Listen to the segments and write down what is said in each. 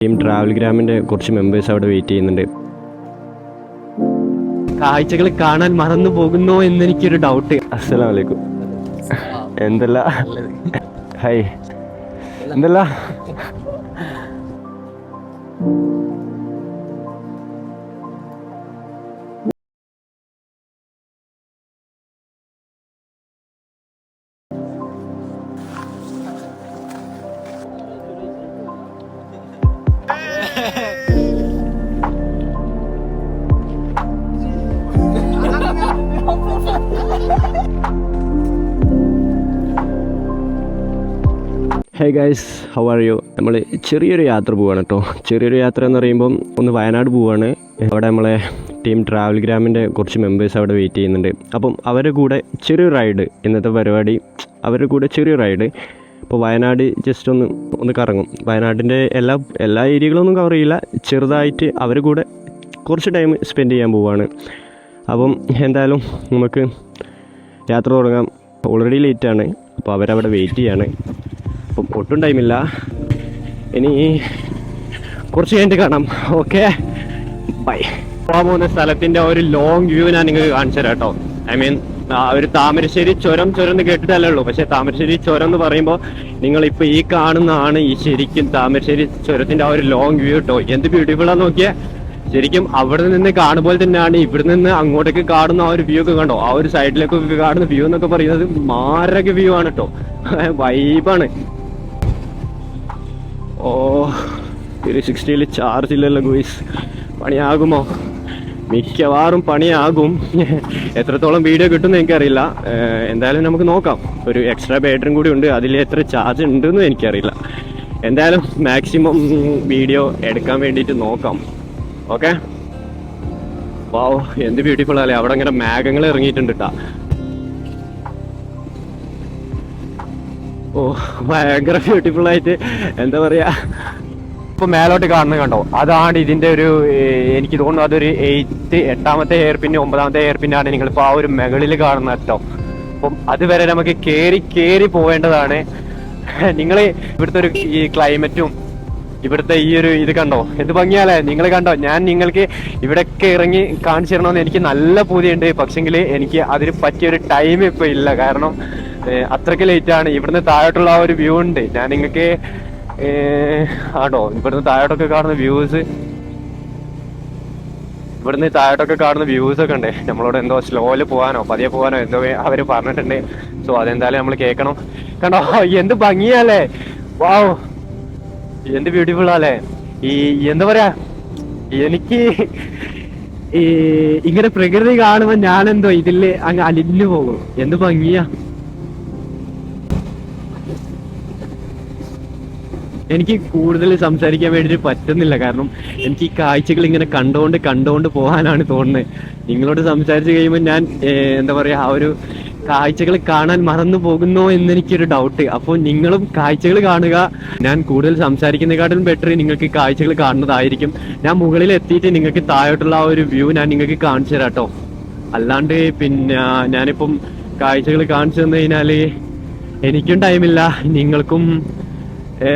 Team ട്രാവൽഗ്രാമിൻ്റെ കുറച്ച് members അവിടെ wait ചെയ്യുന്നുണ്ട്. കാഴ്ചകൾ കാണാൻ മറന്നു പോകുന്നോ എന്നെനിക്കൊരു ഡൗട്ട്. അസ്സലാമു അലൈക്കും. എന്തല്ല ഹായ് എന്തല്ല hey guys, how are you? നമ്മൾ ചെറിയൊരു യാത്ര പോവുകയാണ് കേട്ടോ. ചെറിയൊരു യാത്ര എന്ന് പറയുമ്പം ഒന്ന് വയനാട് പോവുകയാണ്. അവിടെ നമ്മളെ ടീം ട്രാവൽഗ്രാമിൻ്റെ കുറച്ച് മെമ്പേഴ്സ് അവിടെ വെയിറ്റ് ചെയ്യുന്നുണ്ട്. അപ്പം അവരുടെ കൂടെ ചെറിയൊരു റൈഡ്, ഇന്നത്തെ പരിപാടി അവരുടെ കൂടെ ചെറിയൊരു റൈഡ്. ഇപ്പോൾ വയനാട് ജസ്റ്റ് ഒന്ന് കറങ്ങും. വയനാടിൻ്റെ എല്ലാ ഏരിയകളൊന്നും കവർ ചെയ്യില്ല, ചെറുതായിട്ട് അവരുടെ കൂടെ കുറച്ച് ടൈം സ്പെൻഡ് ചെയ്യാൻ പോവുകയാണ്. അപ്പം എന്തായാലും നമുക്ക് യാത്ര തുടങ്ങാം. ഓൾറെഡി ലേറ്റാണ്, അപ്പോൾ അവരവിടെ വെയിറ്റ് ചെയ്യാണ്. അപ്പം ഒട്ടും ടൈമില്ല, ഇനി കുറച്ച് കഴിഞ്ഞിട്ട് കാണാം. Okay, bye. പോകാൻ പോകുന്ന സ്ഥലത്തിൻ്റെ ഒരു ലോങ് വ്യൂ ഞാൻ നിങ്ങൾക്ക് കാണിച്ചു തരാം കേട്ടോ. ഐ മീൻ ഒരു താമരശ്ശേരി ചുരം എന്ന് കേട്ടിട്ടല്ലേ ഉള്ളൂ. പക്ഷേ താമരശ്ശേരി ചുരം എന്ന് പറയുമ്പോൾ നിങ്ങളിപ്പോൾ ഈ കാണുന്നതാണ് ഈ ശരിക്കും താമരശ്ശേരി ചുരത്തിൻ്റെ ആ ഒരു ലോങ് വ്യൂ കേട്ടോ. എന്ത് ബ്യൂട്ടിഫുള്ളാന്ന് നോക്കിയാൽ. ശരിക്കും അവിടെ നിന്ന് കാണുമ്പോൾ തന്നെയാണ് ഇവിടെ നിന്ന് അങ്ങോട്ടേക്ക് കാണുന്ന ആ ഒരു വ്യൂ ഒക്കെ കണ്ടോ. ആ ഒരു സൈഡിലേക്കൊക്കെ കാണുന്ന വ്യൂ എന്നൊക്കെ പറയുന്നത് മാരക വ്യൂ ആണ് കേട്ടോ. വൈബാണ്. ഓ, 360 ചാർജ് ഇല്ലല്ലോ ഗോയ്സ്. പണിയാകുമോ? മിക്കവാറും പണിയാകും. എത്രത്തോളം വീഡിയോ കിട്ടുമെന്ന് എനിക്കറിയില്ല. എന്തായാലും നമുക്ക് നോക്കാം. ഒരു എക്സ്ട്രാ ബാറ്ററിയും കൂടി ഉണ്ട്, അതിൽ എത്ര ചാർജ് ഉണ്ടെന്നും എനിക്കറിയില്ല. എന്തായാലും മാക്സിമം വീഡിയോ എടുക്കാൻ വേണ്ടിയിട്ട് നോക്കാം. ഓക്കെ. വാവ്, എന്ത് ബ്യൂട്ടിഫുൾ അല്ലേ. അവിടെ ഇങ്ങനെ മേഘങ്ങൾ ഇറങ്ങിയിട്ടുണ്ട് കേട്ടാ. ഓ, ഭയങ്കര ബ്യൂട്ടിഫുൾ ആയിട്ട് എന്താ പറയാ. ഇപ്പൊ മേലോട്ട് കാണുന്നത് കണ്ടോ, അതാണ് ഇതിന്റെ ഒരു, എനിക്ക് തോന്നുന്നു അതൊരു 8ാമത്തെ ഹെയർ പിന്ന് 9ാമത്തെ ഹെയർ പിന്നാണ് നിങ്ങളിപ്പോ ആ ഒരു മുകളിൽ കാണുന്നത് കേട്ടോ. അപ്പം അതുവരെ നമുക്ക് കേറി പോവേണ്ടതാണ്. നിങ്ങൾ ഇവിടുത്തെ ഒരു ഈ ക്ലൈമറ്റും ഇവിടുത്തെ ഈ ഒരു ഇത് കണ്ടോ, എന്ത് ഭംഗിയാലേ. നിങ്ങൾ കണ്ടോ, ഞാൻ നിങ്ങൾക്ക് ഇവിടെയൊക്കെ ഇറങ്ങി കാണിച്ചു തരണമെന്ന് എനിക്ക് നല്ല പൂതിയുണ്ട്. പക്ഷെങ്കിൽ എനിക്ക് അതിന് പറ്റിയൊരു ടൈം ഇപ്പൊ ഇല്ല. കാരണം അത്രയ്ക്ക് ലേറ്റ് ആണ്. ഇവിടുന്ന് താഴോട്ടുള്ള ആ ഒരു വ്യൂ ഉണ്ട്, ഞാൻ നിങ്ങൾക്ക് ആണോ ഇവിടുന്ന് താഴോട്ടൊക്കെ കാണുന്ന വ്യൂസ്, ഇവിടുന്ന് താഴോട്ടൊക്കെ കാണുന്ന വ്യൂസ് ഒക്കെ ഉണ്ട്. നമ്മളോട് എന്തോ സ്ലോയില് പോകാനോ പതിയെ പോകാനോ എന്തോ അവര് പറഞ്ഞിട്ടുണ്ട്. സോ അതെന്തായാലും നമ്മൾ കേൾക്കണം. കണ്ടോ, എന്ത് ഭംഗിയല്ലേ. വാവ്, എന്ത് ബ്യൂട്ടിഫുൾ അല്ലേ. ഈ എന്താ പറയാ, എനിക്ക് ഈ ഇങ്ങനെ പ്രകൃതി കാണുമ്പോ ഞാനെന്തോ ഇതില് അങ്ങ് അലിഞ്ഞു പോകും. എന്ത് ഭംഗിയാ. എനിക്ക് കൂടുതൽ സംസാരിക്കാൻ വേണ്ടിയിട്ട് പറ്റുന്നില്ല, കാരണം എനിക്ക് ഈ കാഴ്ചകൾ ഇങ്ങനെ കണ്ടുകൊണ്ട് പോകാനാണ് തോന്നുന്നത്. നിങ്ങളോട് സംസാരിച്ച് കഴിയുമ്പോൾ ഞാൻ എന്താ പറയാ, ആ ഒരു കാഴ്ചകൾ കാണാൻ മറന്നു പോകുന്നോ എന്നെനിക്കൊരു ഡൗട്ട്. അപ്പോൾ നിങ്ങളും കാഴ്ചകൾ കാണുക. ഞാൻ കൂടുതൽ സംസാരിക്കുന്നതിനെക്കാട്ടിലും ബെറ്റർ നിങ്ങൾക്ക് കാഴ്ചകൾ കാണുന്നതായിരിക്കും. ഞാൻ മുകളിൽ എത്തിയിട്ട് നിങ്ങൾക്ക് താഴോട്ടുള്ള ആ ഒരു വ്യൂ ഞാൻ നിങ്ങൾക്ക് കാണിച്ചു തരാം കേട്ടോ. അല്ലാണ്ട് പിന്നെ ഞാനിപ്പം കാഴ്ചകൾ കാണിച്ചു തന്നു കഴിഞ്ഞാൽ എനിക്കും ടൈമില്ല, നിങ്ങൾക്കും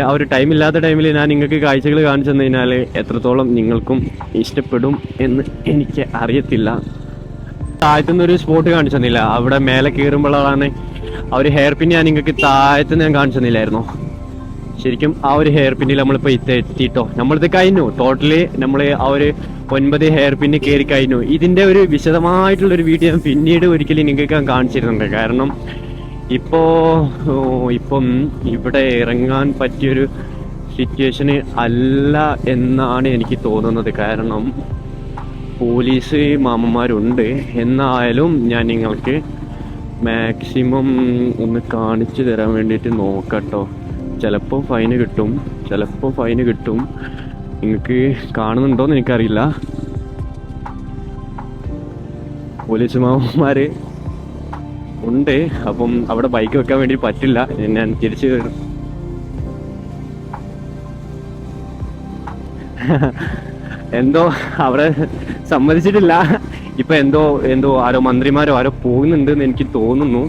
ആ ഒരു ടൈമില്ലാത്ത ടൈമിൽ ഞാൻ നിങ്ങൾക്ക് കാഴ്ചകൾ കാണിച്ചു തന്നു കഴിഞ്ഞാൽ എത്രത്തോളം നിങ്ങൾക്കും ഇഷ്ടപ്പെടും എന്ന് എനിക്ക് അറിയത്തില്ല. താഴത്തുനിന്നൊരു സ്പോട്ട് കാണിച്ചു തന്നില്ല, അവിടെ മേലെ കയറുമ്പോഴാണ് ആ ഒരു ഹെയർ പിൻ ഞാൻ നിങ്ങൾക്ക് താഴത്തുനിന്ന് ഞാൻ കാണിച്ചു തന്നില്ലായിരുന്നോ. ശരിക്കും ആ ഒരു ഹെയർ പിന്നിൽ നമ്മളിപ്പോൾ എത്തിയിട്ടോ. നമ്മളിത് കഴിഞ്ഞു, ടോട്ടലി നമ്മൾ ആ ഒരു 9 ഹെയർ പിന്ന് കയറി കഴിഞ്ഞു. ഇതിൻ്റെ ഒരു വിശദമായിട്ടുള്ളൊരു വീഡിയോ ഞാൻ പിന്നീട് ഒരിക്കലും നിങ്ങൾക്ക് ഞാൻ കാണിച്ചിരുന്നുണ്ട്. കാരണം ഇപ്പം ഇവിടെ ഇറങ്ങാൻ പറ്റിയൊരു സിറ്റുവേഷന് അല്ല എന്നാണ് എനിക്ക് തോന്നുന്നത്. കാരണം പോലീസ് മാമന്മാരുണ്ട്. എന്നായാലും ഞാൻ നിങ്ങൾക്ക് മാക്സിമം ഒന്ന് കാണിച്ചു തരാൻ വേണ്ടിയിട്ട് നോക്കട്ടോ. ചിലപ്പോൾ ഫൈന് കിട്ടും. നിങ്ങൾക്ക് കാണുന്നുണ്ടോയെന്ന് എനിക്കറിയില്ല. പോലീസ് മാമന്മാർ ഉണ്ട്. അപ്പം അവിടെ ബൈക്ക് വെക്കാൻ വേണ്ടി പറ്റില്ല, ഞാൻ തിരിച്ചു വരും. എന്തോ അവിടെ സമ്മതിച്ചിട്ടില്ല. ഇപ്പൊ എന്തോ ആരോ മന്ത്രിമാരോ ആരോ പോകുന്നുണ്ട് എന്ന് എനിക്ക് തോന്നുന്നു.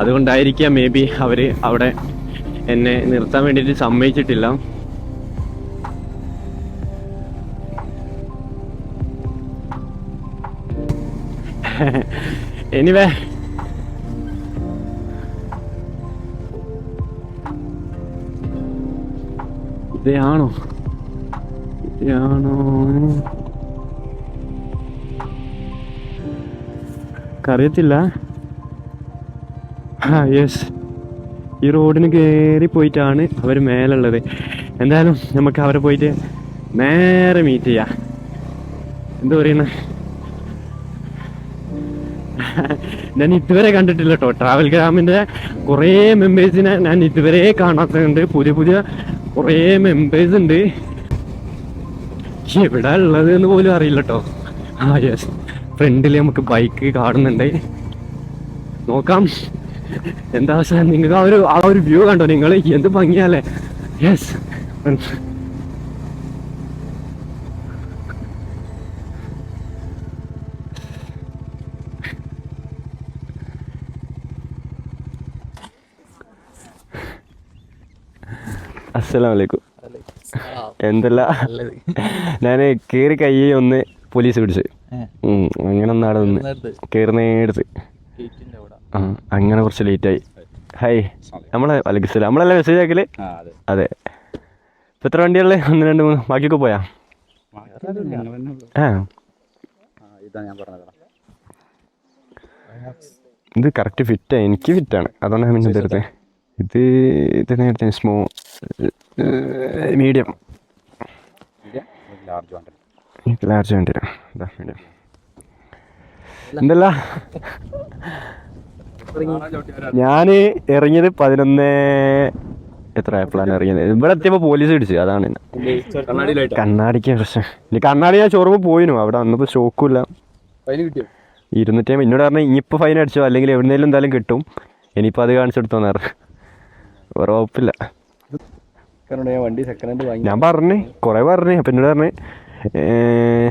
അതുകൊണ്ടായിരിക്കാം മേ ബി അവര് അവിടെ എന്നെ നിർത്താൻ വേണ്ടിയിട്ട് സമ്മതിച്ചിട്ടില്ല. എനിവേ ഇതാണോ അറിയത്തില്ല. യെസ്, ഈ റോഡിന് കയറി പോയിട്ടാണ് അവർ മേലുള്ളത്. എന്തായാലും നമുക്ക് അവരെ പോയിട്ട് നേരെ മീറ്റ് ചെയ്യാം. എന്താ പറയുന്നത്, ഞാൻ ഇതുവരെ കണ്ടിട്ടില്ല കേട്ടോ. ട്രാവൽ ഗ്രാമിൻ്റെ കുറേ മെമ്പേഴ്സിനെ ഞാൻ ഇതുവരെ കാണാത്തതുണ്ട്. പുതിയ പുതിയ കുറേ മെമ്പേഴ്സ് ഉണ്ട്. എവിടെ ഉള്ളത് എന്ന് പോലും അറിയില്ല കേട്ടോ. യെസ്, ഫ്രണ്ടിൽ നമുക്ക് ബൈക്ക് കാണുന്നുണ്ട്. നോക്കാം എന്താ വെച്ചാൽ നിങ്ങൾക്ക് ആ ഒരു വ്യൂ കണ്ടോ നിങ്ങൾ, എന്ത് ഭംഗിയല്ലേ. യെസ്, അസ്സലാമലൈക്കും. എന്തല്ല, ഞാൻ കയറി കൈ ഒന്ന് പോലീസ് പിടിച്ച് അങ്ങനെ ഒന്നാടെ നിന്ന് കയറുന്നേടുത്ത് അങ്ങനെ കുറച്ച് ലേറ്റായി. ഹായ്, നമ്മളെ വലൈക്കും നമ്മളല്ലേ മെസ്സേജ് ആക്കല്? അതെ. ഇപ്പം എത്ര വണ്ടികളിൽ? 1 2 3 ബാക്കിയൊക്കെ പോയാ? ഇത് കറക്റ്റ് ഫിറ്റാണ്, എനിക്ക് ഫിറ്റാണ്, അതുകൊണ്ടാണ് ഞാൻ പിന്നെ ഇതെടുത്തത്. ഇത് നേരത്തെ മീഡിയം ലാർജ് വേണ്ടി വരും. മീഡിയം എന്തല്ല. ഞാൻ ഇറങ്ങിയത് 11 എത്ര ആയപ്പോഴാണ് ഇറങ്ങിയത്. ഇവിടെ എത്തിയപ്പോൾ പോലീസ് പിടിച്ചു, അതാണ് കണ്ണാടിക്ക് പ്രശ്നം. ഇനി കണ്ണാടി ഞാൻ ഷോറൂമിൽ പോയിനു, അവിടെ വന്നപ്പോൾ സ്റ്റോക്കില്ല. 250 എന്നോട് പറഞ്ഞാൽ ഇനിയിപ്പോൾ ഫൈൻ അടിച്ചോ അല്ലെങ്കിൽ എവിടുന്നേലും എന്തായാലും കിട്ടും, ഇനിയിപ്പോൾ അത് കാണിച്ചെടുത്തോന്ന് പറഞ്ഞു. വേറെ വകുപ്പില്ല. ഞാൻ പറഞ്ഞു കുറേ പറഞ്ഞു. അപ്പം എന്നോട് പറഞ്ഞ്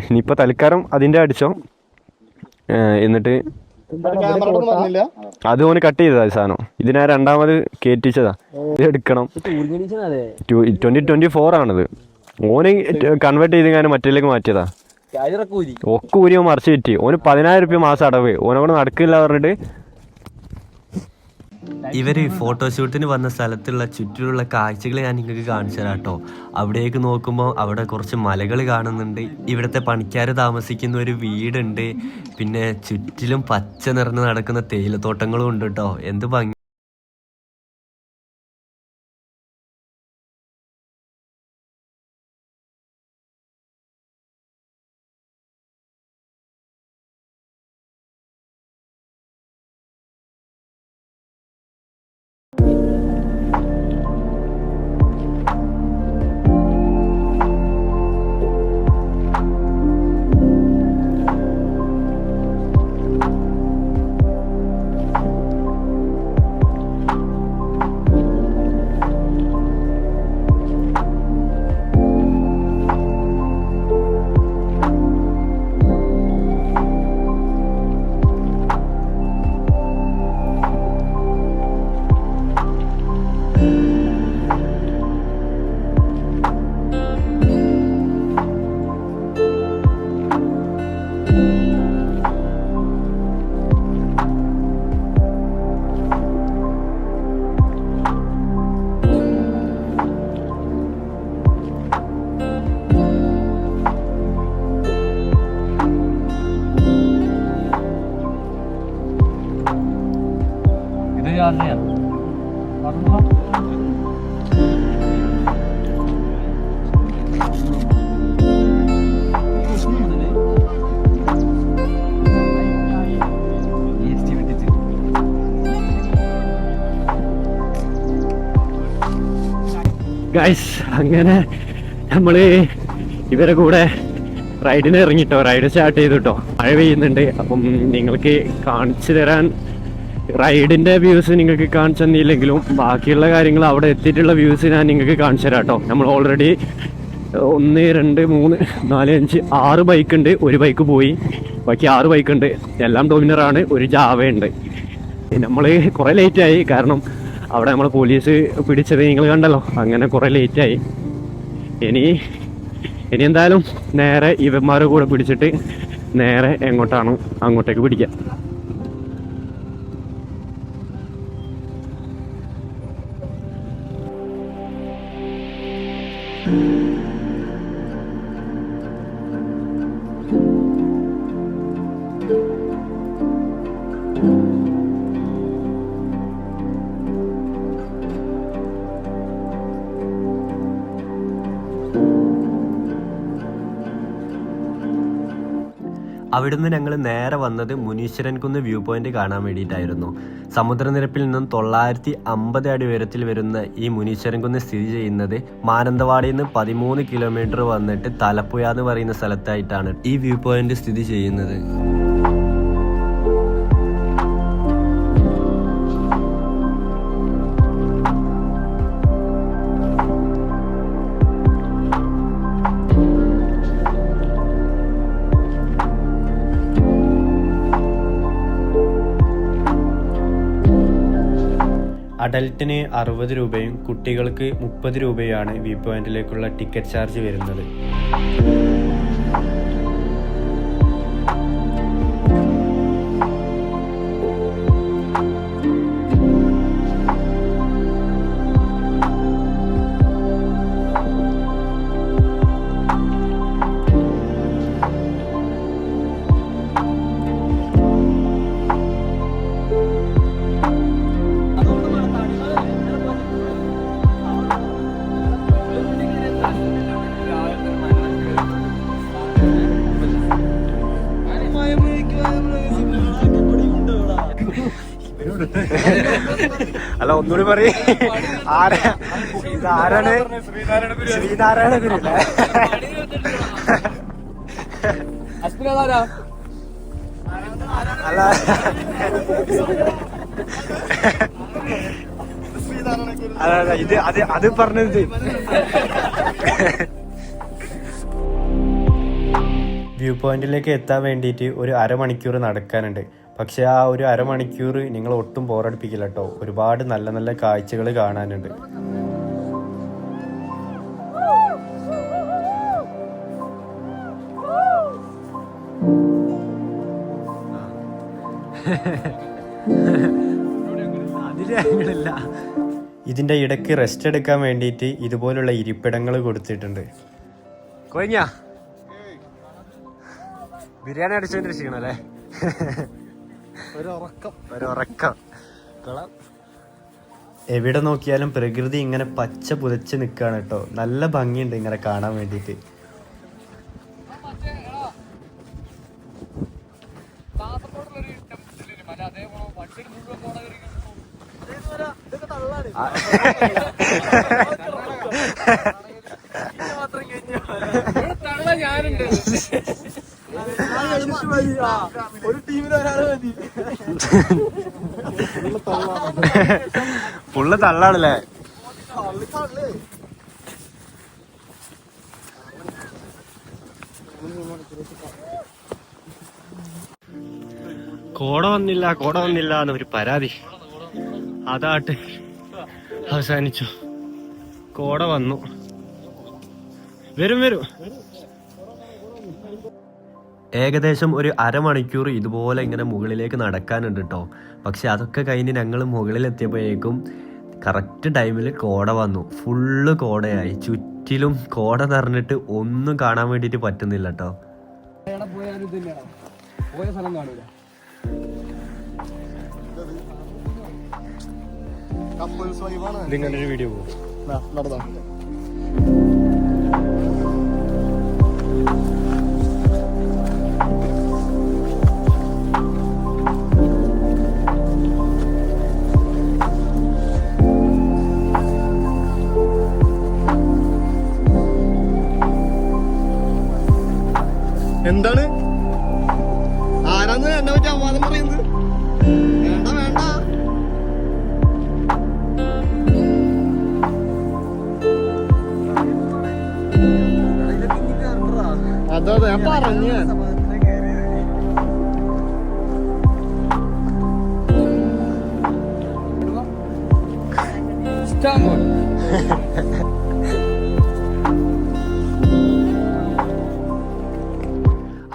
ഇനിയിപ്പോൾ തൽക്കാലം അതിൻ്റെ അടിച്ചോ, എന്നിട്ട് അത് ഓന് കട്ട് ചെയ്തതാ സാധനം. ഇത് ഞാൻ രണ്ടാമത് കയറ്റിച്ചതാ, ഇത് എടുക്കണം. 2024 ആണിത്. ഓന് കൺവേർട്ട് ചെയ്ത് ഞാൻ മറ്റേലേക്ക് മാറ്റിയതാ. ഒക്കെ ഊരിയോ മറിച്ച് കിട്ടി. ഓന് 10,000 രൂപ മാസം അടവ്, ഓനോട് നടക്കില്ല പറഞ്ഞിട്ട്. ഇവർ ഫോട്ടോഷൂട്ടിന് വന്ന സ്ഥലത്തുള്ള ചുറ്റിലുള്ള കാഴ്ചകൾ ഞാൻ നിങ്ങൾക്ക് കാണിച്ചു തരാം കേട്ടോ. അവിടേക്ക് നോക്കുമ്പോൾ അവിടെ കുറച്ച് മലകൾ കാണുന്നുണ്ട്, ഇവിടുത്തെ പണിക്കാർ താമസിക്കുന്ന ഒരു വീടുണ്ട്, പിന്നെ ചുറ്റിലും പച്ച നിറഞ്ഞ് നടക്കുന്ന തേയിലത്തോട്ടങ്ങളും ഉണ്ട് കേട്ടോ. എന്ത് ഭംഗി. ഗൈസ്, അങ്ങനെ നമ്മൾ ഇവരെ കൂടെ റൈഡിന് ഇറങ്ങിട്ടോ, റൈഡ് സ്റ്റാർട്ട് ചെയ്തിട്ടോ. മഴ പെയ്യുന്നുണ്ട്. അപ്പം നിങ്ങൾക്ക് കാണിച്ചു തരാൻ റൈഡിൻ്റെ വ്യൂസ് നിങ്ങൾക്ക് കാണിച്ചു തന്നില്ലെങ്കിലും ബാക്കിയുള്ള കാര്യങ്ങൾ അവിടെ എത്തിയിട്ടുള്ള വ്യൂസ് ഞാൻ നിങ്ങൾക്ക് കാണിച്ചു തരാം കേട്ടോ. നമ്മൾ ഓൾറെഡി 1 2 3 4 5 6 ബൈക്ക് ഉണ്ട്. ഒരു ബൈക്ക് പോയി, ബാക്കി 6 ബൈക്ക് ഉണ്ട്. എല്ലാം ഡോമിനറാണ്, ഒരു ജാവ ഉണ്ട്. നമ്മൾ കുറേ ലേറ്റായി, കാരണം അവിടെ നമ്മൾ പോലീസ് പിടിച്ചത് നിങ്ങൾ കണ്ടല്ലോ. അങ്ങനെ കുറേ ലേറ്റായി. ഇനി എന്തായാലും നേരെ ഇവന്മാരെ കൂടെ പിടിച്ചിട്ട് നേരെ എങ്ങോട്ടാണോ അങ്ങോട്ടേക്ക് പിടിക്കാം. അവിടുന്ന് ഞങ്ങൾ നേരെ വന്നത് മുനീശ്വരൻ കുന്ന് വ്യൂ പോയിന്റ് കാണാൻ വേണ്ടിയിട്ടായിരുന്നു. സമുദ്രനിരപ്പിൽ നിന്നും 950 അടി ഉയരത്തിൽ വരുന്ന ഈ മുനീശ്വരൻ കുന്ന് സ്ഥിതി ചെയ്യുന്നത് മാനന്തവാടിയിൽ നിന്ന് 13 കിലോമീറ്റർ വന്നിട്ട് തലപ്പുഴ എന്ന് പറയുന്ന സ്ഥലത്തായിട്ടാണ് ഈ വ്യൂ പോയിന്റ് സ്ഥിതി ചെയ്യുന്നത്. അഡൽട്ടിന് 60 രൂപയും കുട്ടികൾക്ക് 30 രൂപയുമാണ് വ്യൂ പോയിന്റിലേക്കുള്ള ടിക്കറ്റ് ചാർജ് വരുന്നത്. അല്ല, ഒന്നുകൂടി പറയും. ആരാണ്? ശ്രീനാരായണ ഗുരുല്ലേ? അല്ല, അല്ല, ഇത് അത് പറഞ്ഞത്. വ്യൂ പോയിന്റിലേക്ക് എത്താൻ വേണ്ടിയിട്ട് ഒരു അരമണിക്കൂർ നടക്കാനുണ്ട്. പക്ഷെ ആ ഒരു അരമണിക്കൂർ നിങ്ങൾ ഒട്ടും ബോറടിപ്പിക്കില്ല കേട്ടോ. ഒരുപാട് നല്ല നല്ല കാഴ്ചകൾ കാണാനുണ്ട്. ഇതിന്റെ ഇടയ്ക്ക് റെസ്റ്റ് എടുക്കാൻ വേണ്ടിയിട്ട് ഇതുപോലുള്ള ഇരിപ്പിടങ്ങൾ കൊടുത്തിട്ടുണ്ട്. കൊയ്ഞ്ഞാ ബിരിയാണി അടിച്ചോണ്ടിരിക്കണം അല്ലേ? ഒരുറക്കം. എവിടെ നോക്കിയാലും പ്രകൃതി ഇങ്ങനെ പച്ച പുതച്ച് നിൽക്കുകയാണ് കേട്ടോ. നല്ല ഭംഗിയുണ്ട് ഇങ്ങനെ കാണാൻ വേണ്ടിയിട്ട്. ഒരു ടീമിൽ ഒരാള് മതി. ഫുള്ള് തള്ളാണല്ലേ? കോട വന്നില്ല എന്നൊരു പരാതി. അതാട്ട് അവസാനിച്ചു. കോട വന്നു. വരും. ഏകദേശം ഒരു അരമണിക്കൂർ ഇതുപോലെ ഇങ്ങനെ മുകളിലേക്ക് നടക്കാനുണ്ട് കേട്ടോ. പക്ഷെ അതൊക്കെ കഴിഞ്ഞ് ഞങ്ങൾ മുകളിലെത്തിയപ്പോഴേക്കും കറക്റ്റ് ടൈമിൽ കോട വന്നു. ഫുള്ള് കോടയായി. ചുറ്റിലും കോട നിറഞ്ഞിട്ട് ഒന്നും കാണാൻ വേണ്ടിയിട്ട് പറ്റുന്നില്ല കേട്ടോ. നിങ്ങളുടെ വീഡിയോ നടന്നോ? എന്താണ്? ആരാന്ന് എന്നെ പറ്റി അവാദം പറയുന്നത്? വേണ്ട. അതെ ഞാൻ പറഞ്ഞു.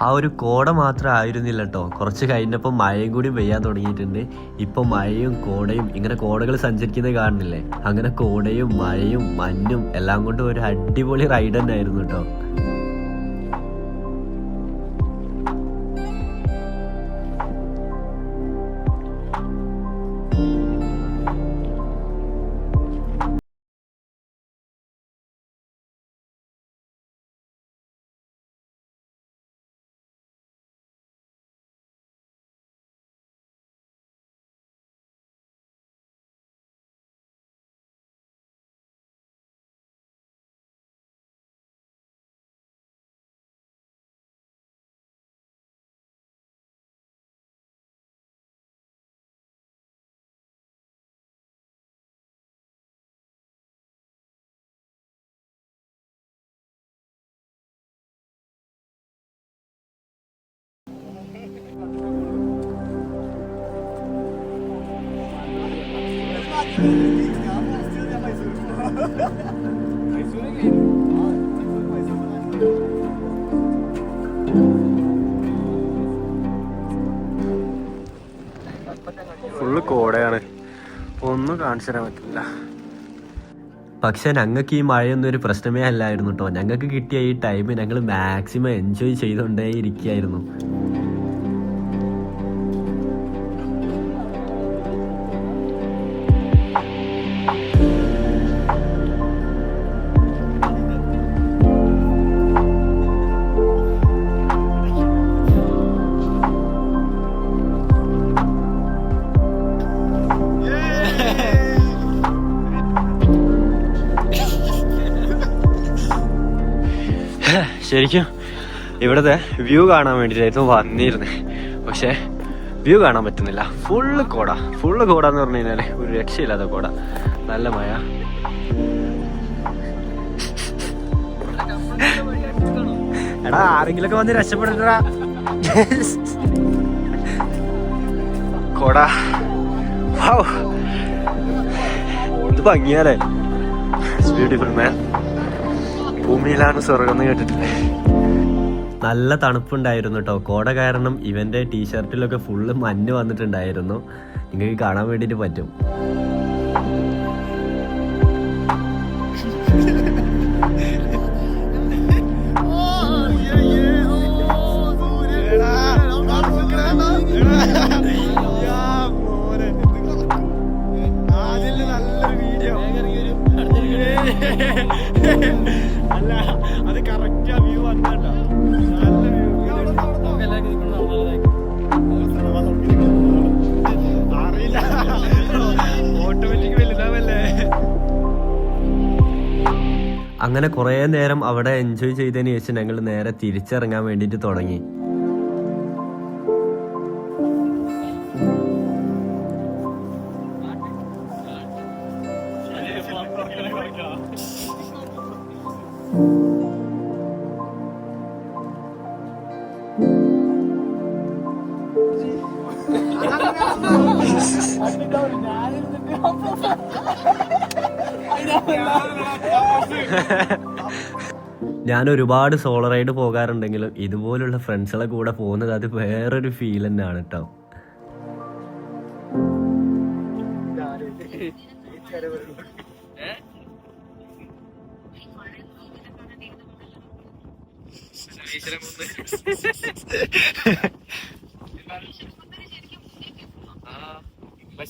ആ ഒരു കോട മാത്രം ആയിരുന്നില്ല കേട്ടോ, കുറച്ച് കഴിഞ്ഞപ്പോൾ മഴയും കൂടി പെയ്യാൻ തുടങ്ങിയിട്ടുണ്ട്. ഇപ്പം മഴയും കോടയും ഇങ്ങനെ കോടകൾ സഞ്ചരിക്കുന്നത് കാണുന്നില്ലേ, അങ്ങനെ കോടയും മഴയും മഞ്ഞും എല്ലാം കൊണ്ട് ഒരു അടിപൊളി റൈഡ് തന്നെ ആയിരുന്നു കേട്ടോ. ഫുള്ള് കോടയാണ്, ഒന്നും കാണിച്ചു തരാൻ പറ്റില്ല. പക്ഷെ ഞങ്ങൾക്ക് ഈ മഴയൊന്നും ഒരു പ്രശ്നമേ അല്ലായിരുന്നു കേട്ടോ. ഞങ്ങൾക്ക് കിട്ടിയ ഈ ടൈം ഞങ്ങൾ മാക്സിമം എൻജോയ് ചെയ്തുകൊണ്ടേ ഇരിക്കുകയായിരുന്നു. ശരിക്കും ഇവിടുത്തെ വ്യൂ കാണാൻ വേണ്ടിയിട്ടായിരുന്നു വന്നിരുന്നത്, പക്ഷേ വ്യൂ കാണാൻ പറ്റുന്നില്ല. ഫുള്ള് കോട എന്ന് പറഞ്ഞു കഴിഞ്ഞാൽ ഒരു രക്ഷയില്ലാത്ത കോട. നല്ല മഴ. എടാ ആരെങ്കിലൊക്കെ വന്ന് രക്ഷപ്പെടട്ടാ. കോട ഇത് ഭംഗിയാലേ. ബ്യൂട്ടിഫുൾ മാൻ. ഭൂമിയിലാണ് സ്വർഗം എന്ന് കേട്ടിട്ടില്ലേ. നല്ല തണുപ്പുണ്ടായിരുന്നു കേട്ടോ. കോട കാരണം ഇവന്റെ ടീഷർട്ടിലൊക്കെ ഫുള്ള് മഞ്ഞ് വന്നിട്ടുണ്ടായിരുന്നു. നിങ്ങൾക്ക് കാണാൻ വേണ്ടിയിട്ട് പറ്റും. അല്ല അത് കറക്റ്റ് ആ വ്യൂ വന്നോ. അറിയില്ല, ഓട്ടോമാറ്റിക് വലുതാവല്ലേ. അങ്ങനെ കുറേ നേരം അവിടെ എൻജോയ് ചെയ്തതിന് ശേഷം ഞങ്ങൾ നേരെ തിരിച്ചിറങ്ങാൻ വേണ്ടിയിട്ട് തുടങ്ങി. ഞാൻ ഒരുപാട് സോളോ റൈഡ് പോകാറുണ്ടെങ്കിലും ഇതുപോലുള്ള ഫ്രണ്ട്സുകളെ കൂടെ പോകുന്നത് അത് വേറൊരു ഫീൽ തന്നെയാണ് കേട്ടോ.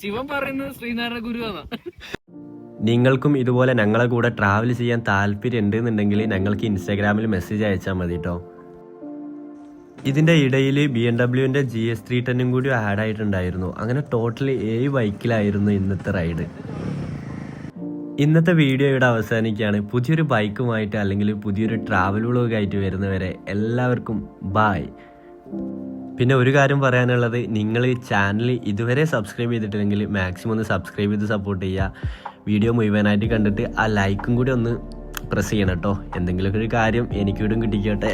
ശിവൻ പറയുന്നത് ശ്രീനാരായണ ഗുരുവാണ്. നിങ്ങൾക്കും ഇതുപോലെ ഞങ്ങളെ കൂടെ ട്രാവൽ ചെയ്യാൻ താല്പര്യം ഉണ്ടെന്നുണ്ടെങ്കിൽ ഞങ്ങൾക്ക് ഇൻസ്റ്റാഗ്രാമിൽ മെസ്സേജ് അയച്ചാൽ മതി കേട്ടോ. ഇതിൻ്റെ ഇടയിൽ BMW GS 310 കൂടി ആഡ് ആയിട്ടുണ്ടായിരുന്നു. അങ്ങനെ ടോട്ടലി 7 ബൈക്കിലായിരുന്നു ഇന്നത്തെ റൈഡ്. ഇന്നത്തെ വീഡിയോ ഇവിടെ അവസാനിക്കുകയാണ്. പുതിയൊരു ബൈക്കുമായിട്ട് അല്ലെങ്കിൽ പുതിയൊരു ട്രാവൽ വ്ളോഗായിട്ട് വരുന്നവരെ എല്ലാവർക്കും ബായ്. പിന്നെ ഒരു കാര്യം പറയാനുള്ളത്, നിങ്ങൾ ഈ ചാനൽ ഇതുവരെ സബ്സ്ക്രൈബ് ചെയ്തിട്ടില്ലെങ്കിൽ മാക്സിമം ഒന്ന് സബ്സ്ക്രൈബ് ചെയ്ത് സപ്പോർട്ട് ചെയ്യുക. വീഡിയോ മുഴുവനായിട്ട് കണ്ടിട്ട് ആ ലൈക്കും കൂടി ഒന്ന് പ്രസ് ചെയ്യണം കേട്ടോ. എന്തെങ്കിലുമൊക്കെ ഒരു കാര്യം എനിക്കിവിടെ കിട്ടിക്കോട്ടെ.